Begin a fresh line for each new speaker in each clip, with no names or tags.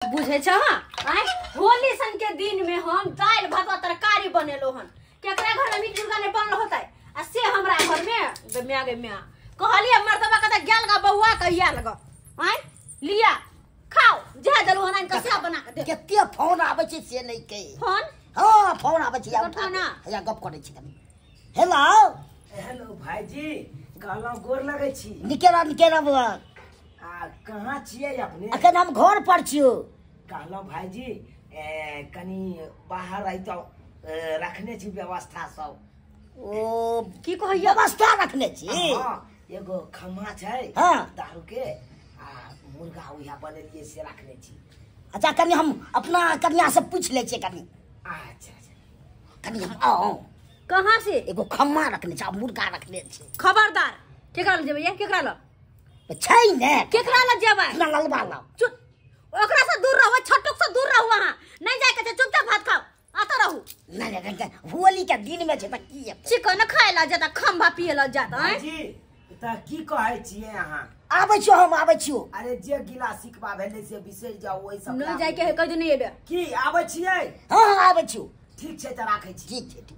बुझे छ आय होली सन के दिन में हम दाल भात तरकारी बनेलो हन केकरा घर में मीट मुर्गा ने बनल होतै आ से हमरा घर में में आगे में कहलिए मर्दबा कत गेल गा बौआ कहिया लग आय लिया खाओ जे देलु हन कसा बना के दे
केते फोन आबै छै से नै के
फोन
हां फोन आबै छै या गप करै छी कनी हेलो
हेलो भाईजी कहलो गोर लगै छी
निकेरा बुआ
कहाँ छियै अपने
अखन हम घर पर छियो
कहलो भाईजी कनी बाहर आइतो रखने छी व्यवस्था सब
ओ
की कहिया
व्यवस्था रखने छी
हां एगो खम्मा छै
हां
दारू के मुर्गा उहा बनेलिए से रखने छी
अच्छा कनी हम अपना कन्या से पूछ ले छी कनी
अच्छा
कनी हम आओ
कहां से
एगो खम्मा रखने छी मुर्गा रखने छी
खबरदार केकरा ल जेबै केकरा ल
छै ने
केकरा ल जेबै
ना ललबा ला
चुप ओकरा से दूर रहो छटक से दूर रहो वहां नहीं जाय के चुपचाप भात खाओ आता रहू
नहीं होली के दिन में छै त की
चिकन खाय ला जाता खंभा पिए ला जाता है
जी त की कहै छियै अहाँ
आबै छियो हम आबै छियो
अरे जे गिला सिकबा भेले से बिसर जाओ ओइ सब
नहीं जाय के कह दे नहीं एबे
की आबै छियै
हां आबै छियो
ठीक छै त राखै छी
ठीक छै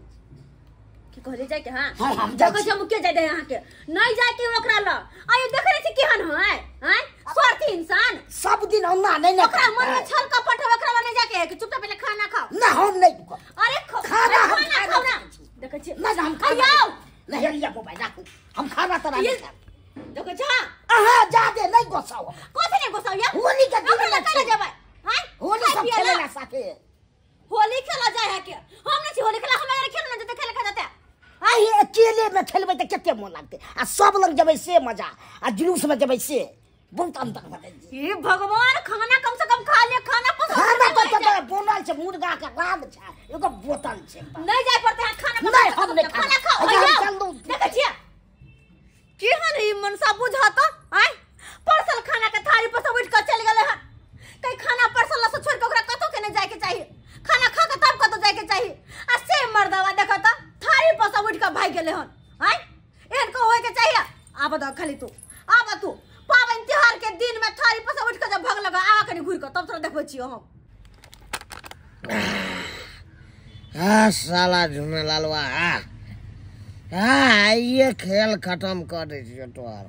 की कहले जाय के हां
हम
जगह से मुके जाय दे यहां के नहीं जाय के ओकरा ल आयो देख रहे छी केहन है हैं स्वार्थी इंसान
सब दिन अन्ना नहीं
ओकरा मन में छल कपट है ओकरा नहीं जाके कि चुपचाप पहले खाना खाओ
ना हम नहीं
अरे
खाना हम
खाओ ना देख छी
ना हम
आयो
नहीं लिया मोबाइल राखू हम खाना तरा
देख छ
आहा जादे नहीं गोसाओ
कोथे नहीं गोसाओ या
होली का दिन
ओकरा करे जेबै हैं
होली सब खेले ना साथे
होली खेला जाय है के हम नहीं छी होली खेला हमरा खेल ना जते खेले जाते
आई अकेले में खेलबै त केते मन लागते आ सब लग जबै से मजा आ जुलूस में जबै से बहुत अंतर बने
ये भगवान खाना कम से कम खा ले खाना
खाना तो बनल छै मुर्गा के राम छै एगो बोतल छै
नहीं जाय पड़ते है खाना
नहीं हम नहीं
खाना खाओ देख छिया केहन ई मनसा बुझाता आय परसल खाना के थाली पर सब उठ के चल गेले है कई खाना परसल से छोड़ के ओकरा कतो के नहीं जाय के चाहिए खाना खा के तब कतो जाय के चाहिए आ से मर्दवा देखता थाली पर सब उठ के भाग गेले हन आय एहन को होय के चाहिए आब द खाली तू आब तू पावन त्योहार के दिन में थाली पर सब उठ के जब भाग लगा आ कनी घुर के तब तोरा देखबै छियो हम
साला झुमे लालवा ये खेल खत्म कर दे छियो तोहर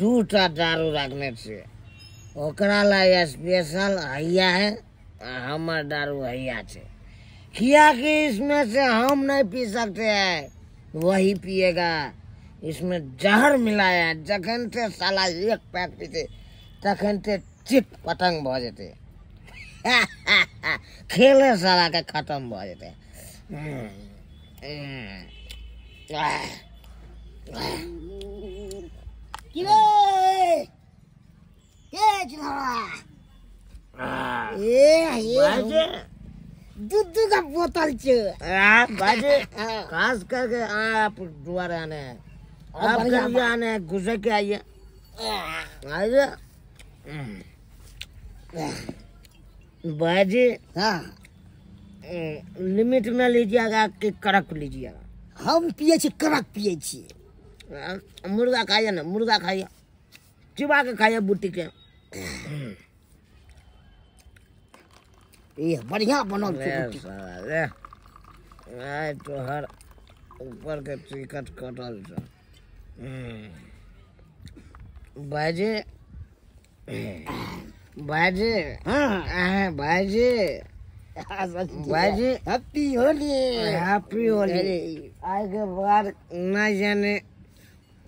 दूटा दारू रखने छियै ओकरा ला स्पेशल हैया है हमर दारू हैया छै किया कि इसमें से हम नहीं पी सकते हैं वही पिएगा इसमें जहर मिलाया है जखन से साला एक पैक पीते तखन से चित पतंग भ जेते खेले साला के खत्म भ जेते
दूध का बोतल छै
बाजे खास करके आप दोबारा आने आप करिए आने गुजर के आइए आइए बाजी
हाँ
लिमिट में लीजिएगा कि कड़क लीजिएगा
हम पिए छी कड़क पिए छी
मुर्गा खाइए ना मुर्गा खाइए चिबा के खाइए बूटी के
ये बढ़िया बनल छै
तो हर ऊपर के टिकट कटल छ बाजे बाजे
हाँ
बाजे बाजे
हैप्पी होली
आज के बाद ना जाने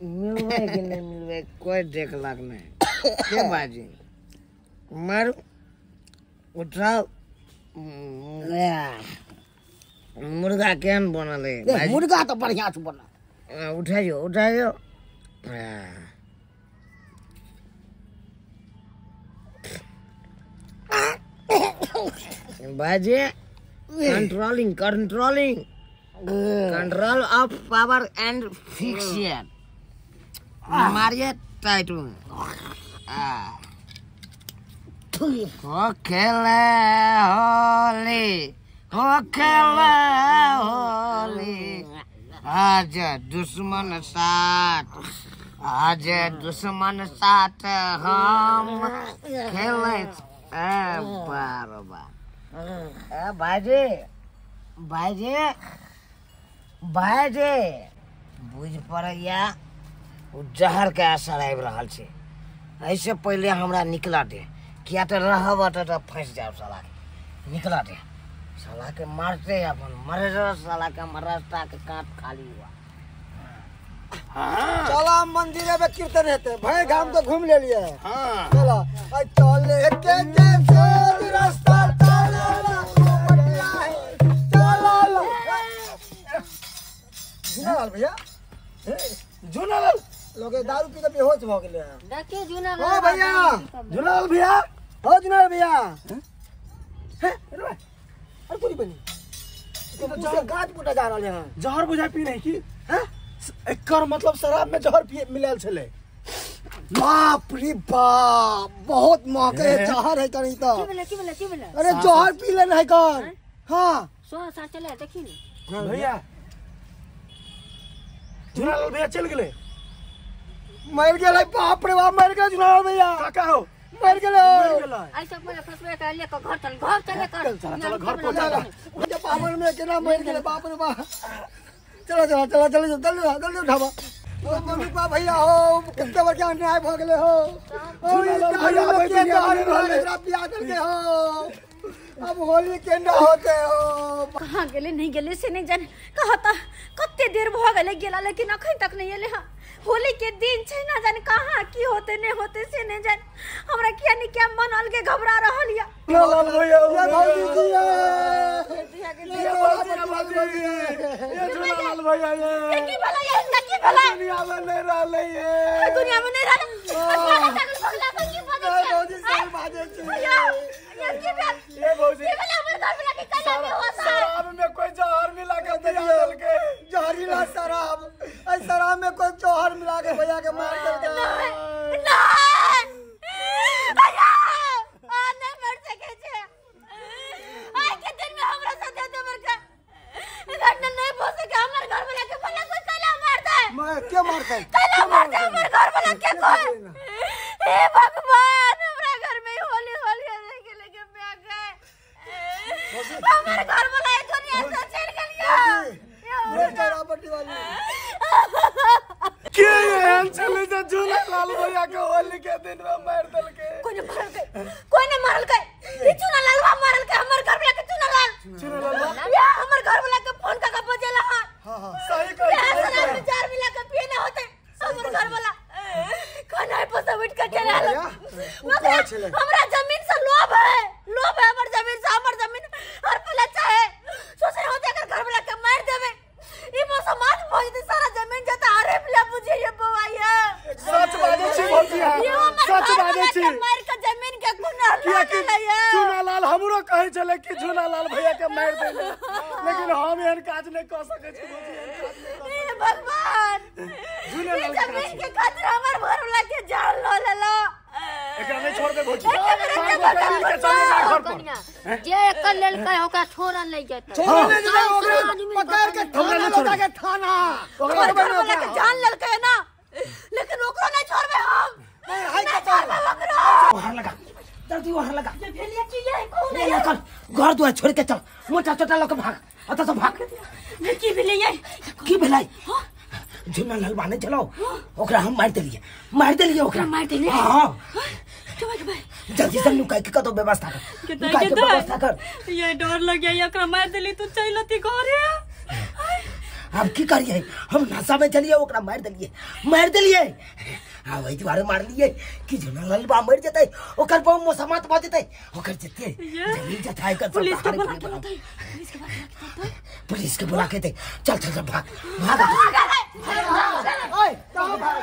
मिलवे कि नहीं मिलवे कोई देखलक नहीं के बाजी मारू उठाओ मुर्गा केहन बनल है
मुर्गा तो बढ़िया से बनल
उठाइयो बाजे कंट्रोल ऑफ पावर एंड फिक्सियर मारिए टाइट हो खेले होली आजा दुश्मन साथ आज दुश्मन साथ हम खेले भाईजी भाईजी भाईजी बुझ पड़ैया जहर के असर आबि रहल छै। ऐसे पहले हमरा निकला दे, किया तो रहब तो फंस जाओ साला के। निकला दे साला के, मारते अपन मर साला के, रास्ता के काट खाली हुआ।
चला मंदिर में कीर्तन हेते भाई, गांव तो घूम ले लिए। चला चले के रास्ता झूनालाल भैया, झूनालाल लोगे दारू पी के बेहोश भ गेले हैं।
देखिए
ओ भैया, झूनालाल भैया, हो झूनालाल भैया, अरे पूरी बनी तो जहर गाछ पुटा जा रहले हैं।
जहर बुझाय पी नहीं की हैं? एकर मतलब शराब में जहर पिए मिलाल छले।
बाप रे बाप, बहुत महके जहर है कहीं तो।
की बोले
अरे जहर पी ले नहीं कर। हां
सो सा चले देखी ने
भैया झूनालाल भैया चल गेले,
मर गेलै। बाप रे बाप, मर गेलै झूनालाल भैया।
काका हो
मर गेलै।
ऐसे पहले फसवे का ले घर चले कर
चलो घर पहुंचा।
मुझे पावन में केना मर गेलै, बाप रे बाप। चलो चलो चलो चलो जल्दी उठावा। ओ मम्मी पापा भैया हो, कितना बड़का अन्याय भ गेलै हो।
झूनालाल भैया अबै के नहीं रहले,
पिया देलके हो। अब होली केना होते हो।
कहाँ गेले नहीं गेले से नहीं जाने। कहता कत्ते देर भ गेले गेला, लेकिन अखन तक नहीं एले। हां होली के दिन छै, ना जाने कहाँ की होते नहीं होते से नहीं जाने। हमरा किया नहीं क्या मन अलगे घबरा रहल या।
झूनालाल भैया
ये भौजी जी
ये झूनालाल भैया ये
की भला ये की भला
दुनिया में नहीं रहले, ये
दुनिया में नहीं रहला।
भौजी सही बाजे छी।
ये भौजी शराब में कोई जहर मिला के दिया दल के।
जहरीला शराब, शराब में कोई जहर मिला के भैया के मार देलके। क्या मारता है?
भगवान हमरा घर में होली होली के लेके पे गए। हमारे घर वाला दुनिया से चल गया।
ये करापटी वाली
के एहन चले जो झूनालाल भैया के होली के दिन में मार दल के।
कोई ने मारल के ये झूनालाल बा मारल के। हमर घर वाला के झूनालाल या हमर घर वाला के फोन का बजेला।
हां
सही कह
साला चार मिला के पिए ना होते हमर घर वाला खाना पर सब उठ के चला।
वो कहां चले?
हमरा जमीन से लोभ है हमर जमीन से। हमर जमीन हर पला चाहे सोचे होते अगर घर वाला के मार देवे ई मो समाज भोज दे सारा जमीन जता अरे पला बुझे ये बवाया।
सच बाजे छी भौजी, सच बाजे छी।
मार के जमीन के गुनाह
किया कि
लया।
झूनालाल हमरो कहे चले कि झूनालाल भैया के मार देले, लेकिन हम एहन काज नहीं कर सके छी भौजी।
हे भगवान,
झूनालाल के
जमीन के खातिर हमर घर वाला के जान लो लेलो।
एकरा नहीं छोड़ दे भौजी।
जे कर लेल कहे ओकरा छोड़न ले जेतै।
छोड़ ले जाओ ओकरा, पकड़ के थाना लगा के थाना।
ओकरा घर वाला के जान लेल कहे ना, लेकिन ओकरा नहीं छोड़बे हम।
हाय कचा
वहां लगा, जल्दी वहां लगा।
ये भेलिया की ये कौन
ले चल, घर दुआर छोड़ के चल, मोटा छोटा लोग भाग, अत से भाग।
है की भेलिया
की भेलै? झूनालाल बाने चलो, ओकरा हम मार देलिए ओकरा।
मार देलिए?
हां
के भाई
जल्दी से लुकाई के कतो व्यवस्था कर, लुकाई के व्यवस्था कर।
ये डर लग गया एकरा मार देली तू चलती घरे।
अब की करिए, हम नशा में चलिए ओकरा मार देलिए। हाँ वही तुम्हारे मार लिए कि झूनालाल बा मर जते, ओकर बहु मोसमात भ जते, ओकर जते जमीन जथाई कर
पुलिस के बुला
के दे। चल चल चल भाग
ओए कहां भाग?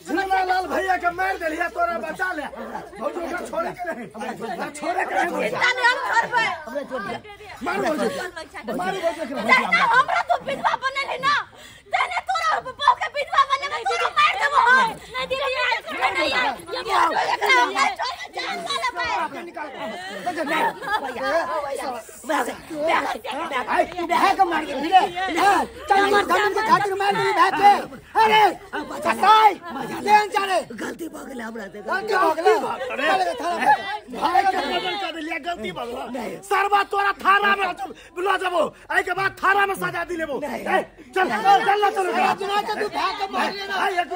झूनालाल भैया के
पता नहीं हम घर पे हमरा तो विधवा बनेली ना तेने तोरा बहू के विधवा बने में तोरा मार देबो हम नहीं दीदी जान वाला पे
भाग मार दे रे चल मार धमन के खातिर मार दे भाग के अरे चटाई देन चले
गलती हो गेल हमरा से
गलती हो गेल
भाई के बदल कर लिया गलती भगला सरवा तोरा थारा में बुला जाबो आई के बाद थारा में सजा दिलेबो चल चल ना चल
जना के तू भाग के मार ले ना
भाई एक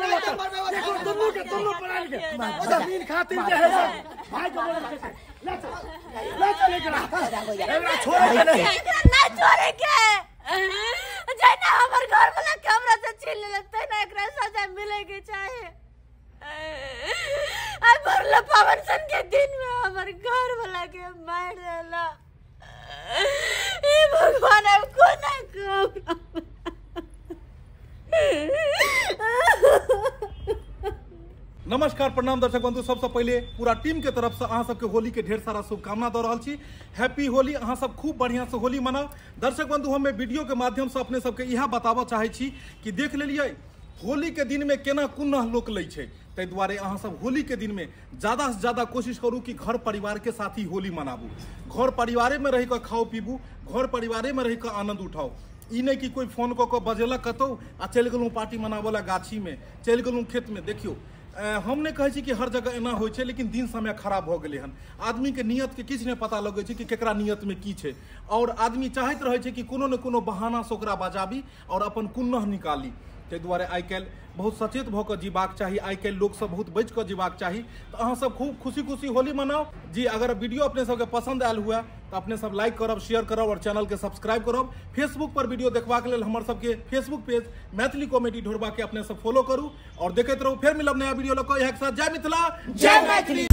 दोनों के परान के जमीन खातिर जे है भाई को बोल ले चल एकरा छोड़ के नहीं
एकरा ना छोड़े के जना हमर घर वाला कैमरा से छीन लेते ना एकरा सजा मिलेगी चाहिए आई भरला पावन सन के दिन में हमर घर वाला के मार देला ए भगवान अब को ना कब
नमस्कार प्रणाम दर्शक बंधु। सबसे पहले पूरा टीम के तरफ से अहाँ सबके होली के ढेर सारा शुभकामना दे रहा छी। हैप्पी होली। अहाँ सब खूब बढ़िया से होली मनाओ। दर्शक बंधु हमें वीडियो के माध्यम से अपने सबके यह बताबऽ चाहे छी कि देख लेलिए होली के दिन में केना कुन्ना लोक लै छै, ताहि दुआरे अहाँ सब होली के दिन में ज्यादा से ज्यादा कोशिश करू कि घर परिवार के साथ ही होली मनाबू। घर परिवारे में रहि कऽ खाओ पीबू, घर परिवारे में रहि कऽ आनंद उठाओ। ई नहीं कि कोई फोन कऽ के बजेलक कतौ आ चलि गेलहुँ पार्टी मनाबऽ गाछी में, चलि गेलहुँ खेत में। देखियो हम नहीं कहै छी कि हर जगह एना होइ छै, लेकिन दिन समय खराब भऽ गेलै हन। आदमी के नियत के किछु नहीं पता लगै छै कि केकरा नियत में की छै, और आदमी चाहैत रहै छै कि कोनो न कोनो बहाना से ओकरा बजाबी और अपन कुन्नह निकाली। ताहि दुआरे आइ काल्हि बहुत सचेत भऽ कऽ जीबाक चाही। आइ काल्हि लोक सब बहुत बचि कऽ जीबाक चाही। तो अहाँ सब खूब खुशी खुशी होली मनाओ जी। अगर वीडियो अपने सबके पसंद आयल हुआ तो अपने सब लाइक करब, शेयर करब और चैनल के सब्सक्राइब करब। फेसबुक पर वीडियो देखबाक लेल हमर सबके फेसबुक पेज मैथिली कॉमेडी ढोरबा के अपने सब फॉलो करू और देखैत रहू। फेर मिलब नया वीडियो लऽ कऽ। इएह के साथ जय मिथिला, जय मैथिली।